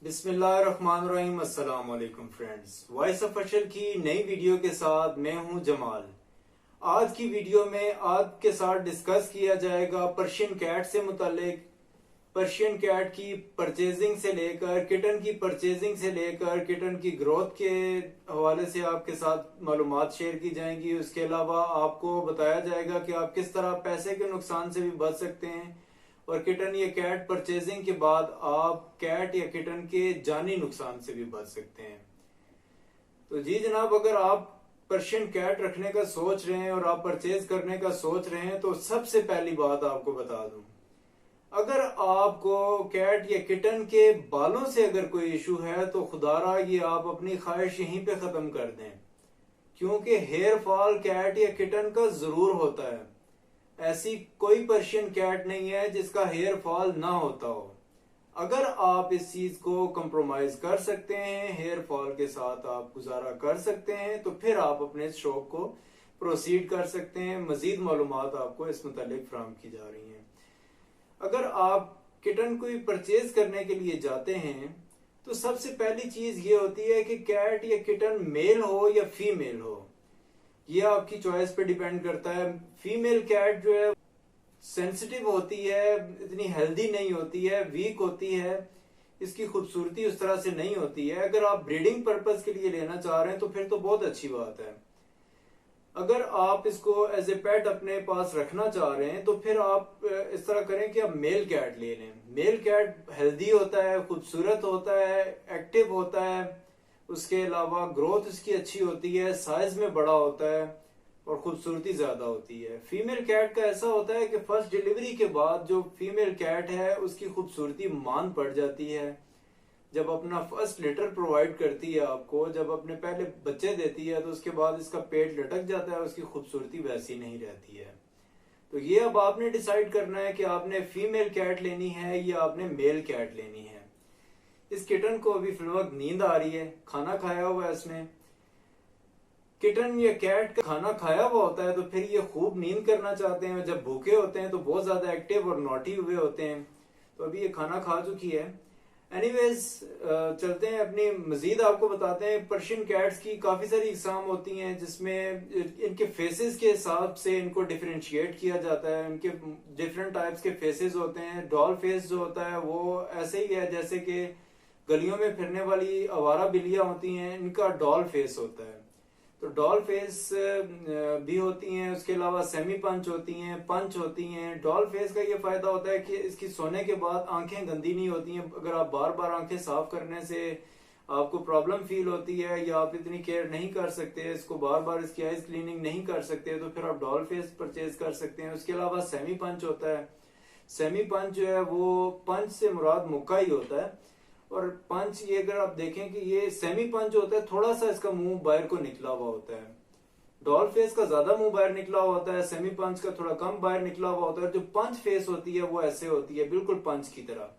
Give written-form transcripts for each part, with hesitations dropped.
बिस्मिल्लाहिर्रहमानिर्रहीम। अस्सलाम वालेकुम फ्रेंड्स, वॉइस ऑफ अशर की नई वीडियो के साथ मैं हूं जमाल। आज की वीडियो में आपके साथ डिस्कस किया जाएगा पर्शियन कैट से मुतालिक। पर्शियन कैट की परचेजिंग से लेकर किटन की परचेजिंग से लेकर किटन की ग्रोथ के हवाले से आपके साथ मालूमात शेयर की जाएंगी। उसके अलावा आपको बताया जाएगा कि आप किस तरह पैसे के नुकसान से भी बच सकते हैं और किटन या कैट परचेजिंग के बाद आप कैट या किटन के जानी नुकसान से भी बच सकते हैं। तो जी जनाब, अगर आप पर्शियन कैट रखने का सोच रहे हैं और आप परचेज करने का सोच रहे हैं तो सबसे पहली बात आपको बता दूं, अगर आपको कैट या किटन के बालों से अगर कोई इशू है तो खुदारा ये आप अपनी ख्वाहिश यहीं पे खत्म कर दें, क्योंकि हेयर फॉल कैट या किटन का जरूर होता है। ऐसी कोई पर्शियन कैट नहीं है जिसका हेयर फॉल ना होता हो। अगर आप इस चीज को कंप्रोमाइज कर सकते हैं, हेयर फॉल के साथ आप गुजारा कर सकते हैं, तो फिर आप अपने शौक को प्रोसीड कर सकते हैं। मजीद मालूमात आपको इस मुतालिक फ्राहम की जा रही हैं। अगर आप किटन को परचेज करने के लिए जाते हैं तो सबसे पहली चीज ये होती है कि कैट या किटन मेल हो या फीमेल हो। ये आपकी चॉइस पे डिपेंड करता है। फीमेल कैट जो है सेंसिटिव होती है, इतनी हेल्दी नहीं होती है, वीक होती है, इसकी खूबसूरती उस तरह से नहीं होती है। अगर आप ब्रीडिंग पर्पस के लिए लेना चाह रहे हैं तो फिर तो बहुत अच्छी बात है। अगर आप इसको एज ए पेट अपने पास रखना चाह रहे हैं तो फिर आप इस तरह करें कि आप मेल कैट ले लें। मेल कैट हेल्दी होता है, खूबसूरत होता है, एक्टिव होता है, उसके अलावा ग्रोथ उसकी अच्छी होती है, साइज में बड़ा होता है और खूबसूरती ज्यादा होती है। फीमेल कैट का ऐसा होता है कि फर्स्ट डिलीवरी के बाद जो फीमेल कैट है उसकी खूबसूरती मान पड़ जाती है। जब अपना फर्स्ट लिटर प्रोवाइड करती है आपको, जब अपने पहले बच्चे देती है तो उसके बाद इसका पेट लटक जाता है, उसकी खूबसूरती वैसी नहीं रहती है। तो ये अब आपने डिसाइड करना है कि आपने फीमेल कैट लेनी है या आपने मेल कैट लेनी है। इस किटन को अभी फिलवक्त नींद आ रही है, खाना खाया हुआ है इसने। किटन या कैट का खाना खाया हुआ होता है तो फिर ये खूब नींद करना चाहते हैं। जब भूखे होते हैं तो बहुत ज्यादा एक्टिव और नॉटी हुए होते हैं। तो अभी ये खाना खा चुकी है। एनीवेज, चलते हैं अपनी मजीद आपको बताते हैं। पर्शियन कैट्स की काफी सारी इकसाम होती हैं जिसमें इनके फेसेस के हिसाब से इनको डिफरेंशिएट किया जाता है। इनके डिफरेंट टाइप्स के फेसेस होते हैं। डॉल फेस जो होता है वो ऐसे ही है जैसे कि गलियों में फिरने वाली आवारा बिल्लियां होती हैं, इनका डॉल फेस होता है। तो डॉल फेस भी होती हैं। उसके अलावा सेमी पंच होती हैं, पंच होती हैं। डॉल फेस का ये फायदा होता है कि इसकी सोने के बाद आंखें गंदी नहीं होती हैं। अगर आप बार बार आंखें साफ करने से आपको प्रॉब्लम फील होती है या आप इतनी केयर नहीं कर सकते, इसको बार बार इसकी आइज क्लीनिंग नहीं कर सकते, तो फिर आप डॉल फेस परचेज कर सकते हैं। उसके अलावा सेमी पंच होता है। सेमी पंच जो है वो पंच से मुराद मुक्का ही होता है। और पंच ये अगर आप देखें कि ये सेमी पंच होता है, थोड़ा सा इसका मुंह बाहर को निकला हुआ होता है। डॉल फेस का ज्यादा मुंह बाहर निकला हुआ होता है, सेमी पंच का थोड़ा कम बाहर निकला हुआ होता है। जो पंच फेस होती है वो ऐसे होती है, बिल्कुल पंच की तरह।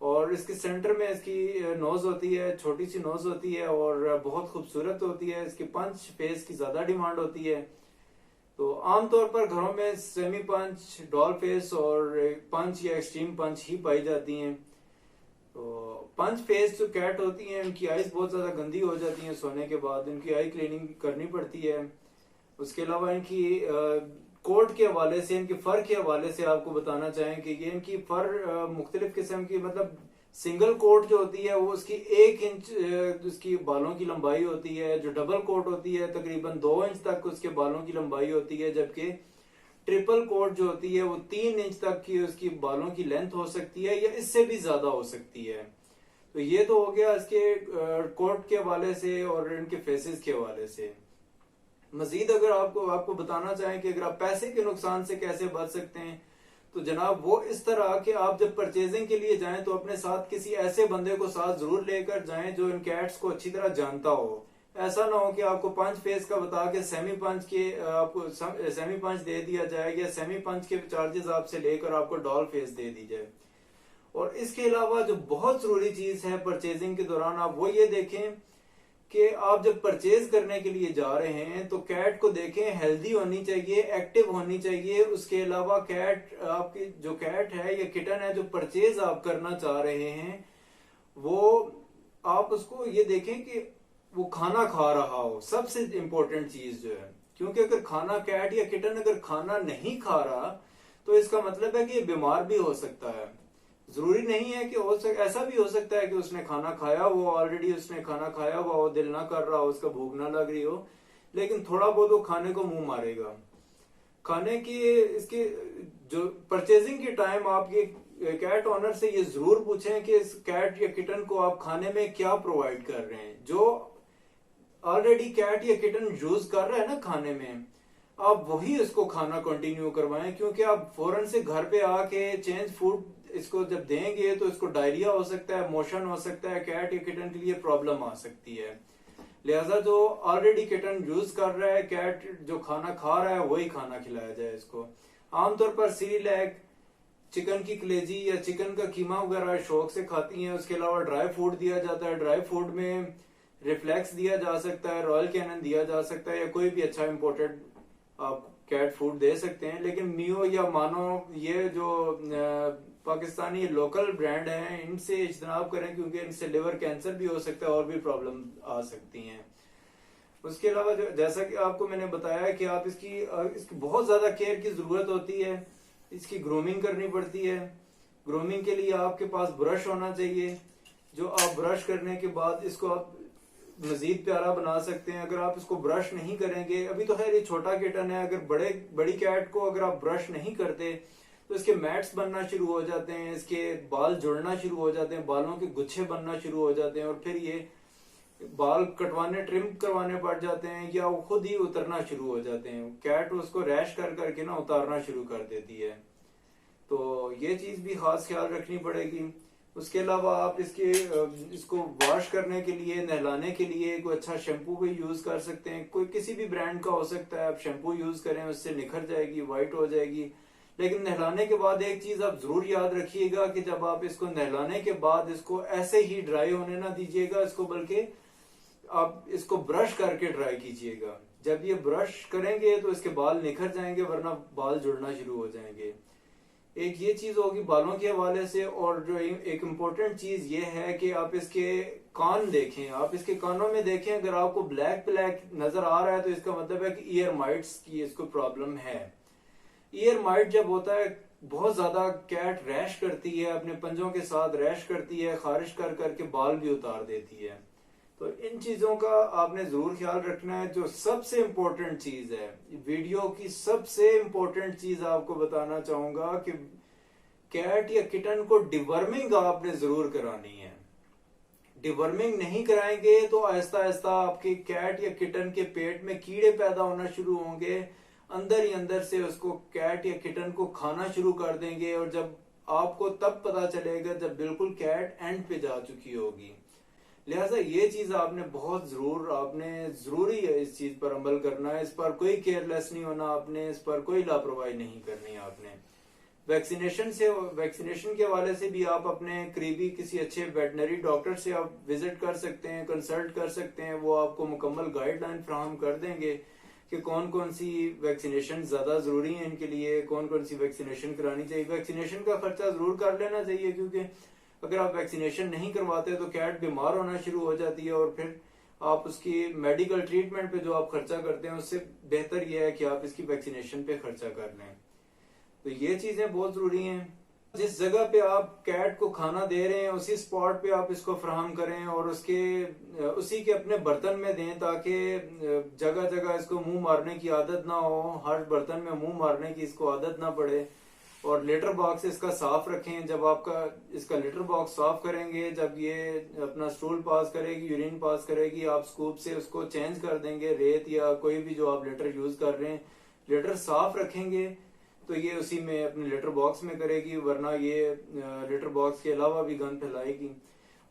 और इसके सेंटर में इसकी नोज होती है, छोटी सी नोज होती है और बहुत खूबसूरत होती है। इसकी पंच फेस की ज्यादा डिमांड होती है। तो आमतौर पर घरों में सेमी पंच, डॉल फेस और पंच या एक्सट्रीम पंच ही पाई जाती हैं। तो पंच फेस जो कैट होती हैं उनकी आईज बहुत ज्यादा गंदी हो जाती हैं सोने के बाद, इनकी आई क्लीनिंग करनी पड़ती है। उसके अलावा इनकी कोट के हवाले से, इनके फर के हवाले से आपको बताना चाहें कि ये इनकी फर मुख्तलिफ किस्म की, मतलब सिंगल कोट जो होती है वो उसकी 1 इंच उसकी बालों की लंबाई होती है। जो डबल कोट होती है तकरीबन 2 इंच तक उसके बालों की लंबाई होती है, जबकि ट्रिपल कोट जो होती है वो 3 इंच तक की उसकी बालों की लेंथ हो सकती है या इससे भी ज्यादा हो सकती है। तो ये तो हो गया इसके कोट के हवाले से और इनके फेसेस के हवाले से। मजीद अगर आपको बताना चाहें कि अगर आप पैसे के नुकसान से कैसे बच सकते हैं, तो जनाब वो इस तरह कि आप जब परचेजिंग के लिए जाएं तो अपने साथ किसी ऐसे बंदे को साथ जरूर लेकर जाएं जो इन कैट्स को अच्छी तरह जानता हो। ऐसा ना हो कि आपको पंच फेस का बता के सेमी पंच के आपको सेमी पंच दे दिया जाए या सेमी पंच के चार्जेस आपसे लेकर आपको डॉल फेस दे दी जाए। और इसके अलावा जो बहुत जरूरी चीज है परचेजिंग के दौरान, आप वो ये देखें कि आप जब परचेज करने के लिए जा रहे हैं तो कैट को देखें, हेल्दी होनी चाहिए, एक्टिव होनी चाहिए। उसके अलावा कैट, आपकी जो कैट है या किटन है जो परचेज आप करना चाह रहे हैं, वो आप उसको ये देखें कि वो खाना खा रहा हो, सबसे इम्पोर्टेंट चीज जो है। क्योंकि अगर खाना, कैट या किटन अगर खाना नहीं खा रहा तो इसका मतलब है कि ये बीमार भी हो सकता है। जरूरी नहीं है कि ऐसा भी हो सकता है कि उसने खाना खाया वो, ऑलरेडी उसने खाना खाया हुआ हो, दिल ना कर रहा हो, उसका भूख ना लग रही हो, लेकिन थोड़ा बहुत वो खाने को मुंह मारेगा। खाने की इसके जो परचेजिंग के टाइम आप ये कैट ओनर से ये जरूर पूछें कि इस कैट या किटन को आप खाने में क्या प्रोवाइड कर रहे हैं। जो ऑलरेडी कैट या किटन यूज कर रहा है ना खाने में, आप वही इसको खाना कंटिन्यू करवाएं। क्योंकि आप फौरन से घर पे आके चेंज फूड इसको जब देंगे तो इसको डायरिया हो सकता है, मोशन हो सकता है, कैट या किटन के लिए प्रॉब्लम आ सकती है। लिहाजा जो ऑलरेडी किटन यूज कर रहा है, कैट जो खाना खा रहा है वही खाना खिलाया जाए इसको। आमतौर पर सीरियलैक, चिकन की कलेजी या चिकन का कीमा वगैरह शौक से खाती हैं। उसके अलावा ड्राई फूड दिया जाता है। ड्राई फूड में रिफ्लेक्स दिया जा सकता है, रॉयल कैनन दिया जा सकता है, या कोई भी अच्छा इम्पोर्टेड आप कैट फूड दे सकते हैं। लेकिन मियो या मानो ये जो पाकिस्तानी लोकल ब्रांड हैं, इनसे इज्तनाब करें क्योंकि इनसे लिवर कैंसर भी हो सकता है और भी प्रॉब्लम आ सकती हैं। उसके अलावा जैसा कि आपको मैंने बताया कि आप इसकी बहुत ज्यादा केयर की जरूरत होती है। इसकी ग्रूमिंग करनी पड़ती है। ग्रूमिंग के लिए आपके पास ब्रश होना चाहिए, जो आप ब्रश करने के बाद इसको आप मजीद प्यारा बना सकते हैं। अगर आप इसको ब्रश नहीं करेंगे, अभी तो खैर ये छोटा किटन है, अगर बड़ी कैट को अगर आप ब्रश नहीं करते तो इसके मैट्स बनना शुरू हो जाते हैं, इसके बाल जुड़ना शुरू हो जाते हैं, बालों के गुच्छे बनना शुरू हो जाते हैं, और फिर ये बाल कटवाने, ट्रिम करवाने पड़ जाते हैं, या वो खुद ही उतरना शुरू हो जाते हैं। कैट उसको रैश कर करके ना उतारना शुरू कर देती है। तो ये चीज भी खास ख्याल रखनी पड़ेगी। उसके अलावा आप इसको वॉश करने के लिए, नहलाने के लिए कोई अच्छा शैम्पू भी यूज कर सकते हैं। कोई किसी भी ब्रांड का हो सकता है, आप शैम्पू यूज करें, उससे निखर जाएगी, व्हाइट हो जाएगी। लेकिन नहलाने के बाद एक चीज आप जरूर याद रखिएगा कि जब आप इसको नहलाने के बाद इसको ऐसे ही ड्राई होने ना दीजिएगा इसको, बल्कि आप इसको ब्रश करके ड्राई कीजिएगा। जब ये ब्रश करेंगे तो इसके बाल निखर जाएंगे, वरना बाल जुड़ना शुरू हो जाएंगे। एक ये चीज होगी बालों के हवाले से। और जो एक इम्पोर्टेंट चीज ये है कि आप इसके कान देखें, आप इसके कानों में देखें, अगर आपको ब्लैक ब्लैक नजर आ रहा है तो इसका मतलब है कि ईयर माइट्स की इसको प्रॉब्लम है। ईयर माइट जब होता है, बहुत ज्यादा कैट रैश करती है, अपने पंजों के साथ रैश करती है, खारिश कर करके बाल भी उतार देती है। तो इन चीजों का आपने जरूर ख्याल रखना है। जो सबसे इम्पोर्टेंट चीज है, वीडियो की सबसे इम्पोर्टेंट चीज आपको बताना चाहूंगा कि कैट या किटन को डिवर्मिंग आपने जरूर करानी है। डिवर्मिंग नहीं कराएंगे तो आहिस्ता आहिस्ता आपके कैट या किटन के पेट में कीड़े पैदा होना शुरू होंगे, अंदर ही अंदर से उसको, कैट या किटन को खाना शुरू कर देंगे। और जब आपको तब पता चलेगा जब बिल्कुल कैट एंड पे जा चुकी होगी। लिहाजा ये चीज आपने जरूरी है इस चीज पर अमल करना है। इस पर कोई केयरलेस नहीं होना आपने, इस पर कोई लापरवाही नहीं करनी आपने। वैक्सीनेशन के हवाले से भी आप अपने करीबी किसी अच्छे वेटनरी डॉक्टर से आप विजिट कर सकते हैं, कंसल्ट कर सकते हैं। वो आपको मुकम्मल गाइडलाइन फ्राहम कर देंगे कि कौन कौन सी वैक्सीनेशन ज्यादा जरूरी है इनके लिए, कौन कौन सी वैक्सीनेशन करानी चाहिए। वैक्सीनेशन का खर्चा जरूर कर लेना चाहिए, क्योंकि अगर आप वैक्सीनेशन नहीं करवाते तो कैट बीमार होना शुरू हो जाती है, और फिर आप उसकी मेडिकल ट्रीटमेंट पे जो आप खर्चा करते हैं उससे बेहतर यह है कि आप इसकी वैक्सीनेशन पे खर्चा कर लें। तो ये चीजें बहुत जरूरी हैं। जिस जगह पे आप कैट को खाना दे रहे हैं उसी स्पॉट पे आप इसको फ्राहम करें, और उसी के अपने बर्तन में दें, ताकि जगह जगह इसको मुंह मारने की आदत ना हो, हर बर्तन में मुंह मारने की इसको आदत ना पड़े। और लेटर बॉक्स इसका साफ रखें। जब आपका इसका लेटर बॉक्स साफ करेंगे, जब ये अपना स्टूल पास करेगी, यूरिन पास करेगी, आप स्कूप से उसको चेंज कर देंगे। रेत या कोई भी जो आप लेटर यूज कर रहे हैं, लेटर साफ रखेंगे तो ये उसी में अपने लेटर बॉक्स में करेगी, वरना ये लेटर बॉक्स के अलावा भी गंद फैलाएगी।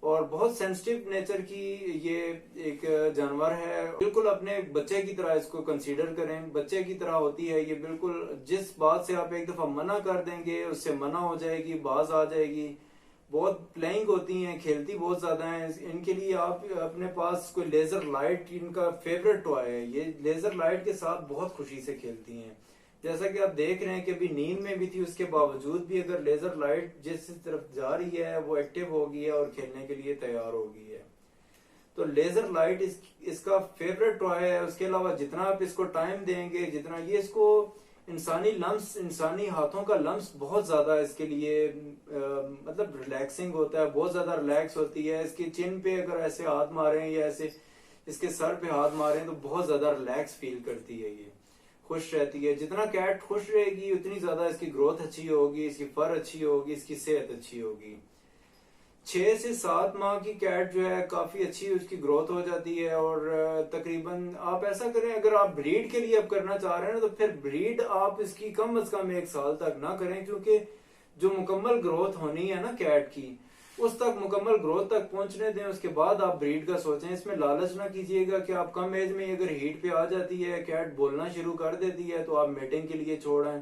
और बहुत सेंसिटिव नेचर की ये एक जानवर है। बिल्कुल अपने बच्चे की तरह इसको कंसीडर करें, बच्चे की तरह होती है ये। बिल्कुल जिस बात से आप एक दफा मना कर देंगे उससे मना हो जाएगी, बाज आ जाएगी। बहुत प्लेइंग होती हैं, खेलती बहुत ज्यादा हैं। इनके लिए आप अपने पास कोई लेजर लाइट, इनका फेवरेट टॉय है, ये लेजर लाइट के साथ बहुत खुशी से खेलती हैं। जैसा कि आप देख रहे हैं कि अभी नींद में भी थी, उसके बावजूद भी अगर लेजर लाइट जिस तरफ जा रही है वो एक्टिव हो गई है और खेलने के लिए तैयार हो गई है। तो लेजर लाइट इसका फेवरेट टॉय है। उसके अलावा जितना आप इसको टाइम देंगे, जितना ये इसको इंसानी हाथों का लम्स बहुत ज्यादा इसके लिए मतलब रिलैक्सिंग होता है, बहुत ज्यादा रिलैक्स होती है। इसकी चिन पे अगर ऐसे हाथ मारें या ऐसे इसके सर पे हाथ मारें तो बहुत ज्यादा रिलैक्स फील करती है, ये खुश रहती है। जितना कैट खुश रहेगी उतनी ज्यादा इसकी ग्रोथ अच्छी होगी, इसकी फर अच्छी होगी, इसकी सेहत अच्छी होगी। 6 से 7 माह की कैट जो है काफी अच्छी उसकी ग्रोथ हो जाती है। और तकरीबन आप ऐसा करें, अगर आप ब्रीड के लिए अब करना चाह रहे हैं ना, तो फिर ब्रीड आप इसकी कम अज कम 1 साल तक ना करें, क्योंकि जो मुकम्मल ग्रोथ होनी है ना कैट की, उस तक मुकम्मल ग्रोथ तक पहुंचने दें, उसके बाद आप ब्रीड का सोचें। इसमें लालच ना कीजिएगा कि आप कम एज में अगर हीट पे आ जाती है, कैट बोलना शुरू कर देती है, तो आप मेटिंग के लिए छोड़ें,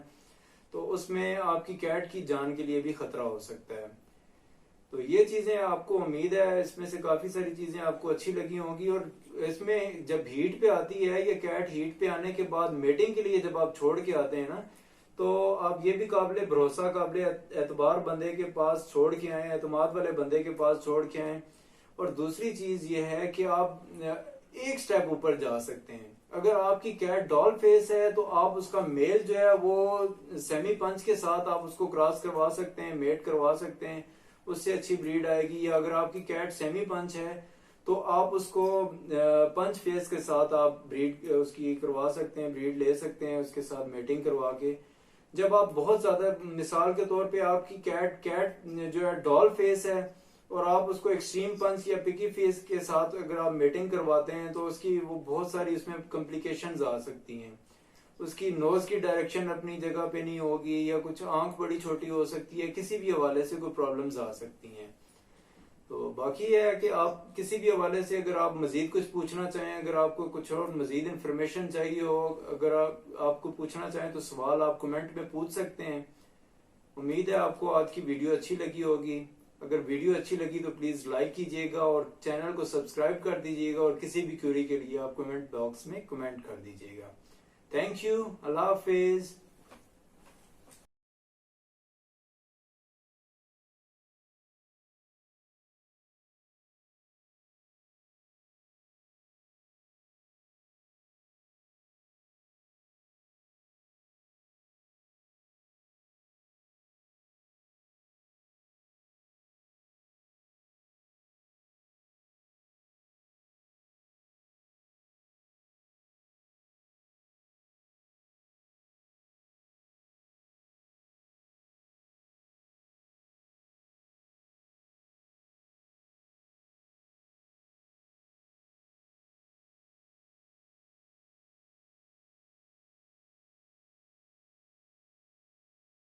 तो उसमें आपकी कैट की जान के लिए भी खतरा हो सकता है। तो ये चीजें आपको उम्मीद है इसमें से काफी सारी चीजें आपको अच्छी लगी होंगी। और इसमें जब हीट पे आती है, ये कैट हीट पे आने के बाद मेटिंग के लिए जब आप छोड़ के आते हैं ना, तो आप ये भी काबिल भरोसा, काबिल एतबार बंदे के पास छोड़ के आए, एतमाद वाले बंदे के पास छोड़ के आए। और दूसरी चीज ये है कि आप एक स्टेप ऊपर जा सकते हैं। अगर आपकी कैट डॉल फेस है तो आप उसका मेल जो है वो सेमी पंच के साथ आप उसको क्रॉस करवा सकते हैं, मेट करवा सकते हैं, उससे अच्छी ब्रीड आएगी। या अगर आपकी कैट सेमी पंच है तो आप उसको पंच फेस के साथ आप ब्रीड उसकी करवा सकते हैं, ब्रीड ले सकते हैं उसके साथ मेटिंग करवा के। जब आप बहुत ज्यादा, मिसाल के तौर पे आपकी कैट जो है डॉल फेस है और आप उसको एक्सट्रीम पंच या पिकी फेस के साथ अगर आप मेटिंग करवाते हैं, तो उसकी वो बहुत सारी उसमें कॉम्प्लिकेशंस आ सकती हैं। उसकी नोज की डायरेक्शन अपनी जगह पे नहीं होगी, या कुछ आंख बड़ी छोटी हो सकती है, किसी भी हवाले से कोई प्रॉब्लम्स आ सकती हैं। तो बाकी यह है कि आप किसी भी हवाले से अगर आप मजीद कुछ पूछना चाहें, अगर आपको कुछ और मजीद इंफॉर्मेशन चाहिए हो, अगर आपको पूछना चाहें तो सवाल आप कमेंट में पूछ सकते हैं। उम्मीद है आपको आज की वीडियो अच्छी लगी होगी। अगर वीडियो अच्छी लगी तो प्लीज लाइक कीजिएगा और चैनल को सब्सक्राइब कर दीजिएगा, और किसी भी क्वेरी के लिए आप कमेंट बॉक्स में कमेंट कर दीजिएगा। Thank you. Allah Hafiz.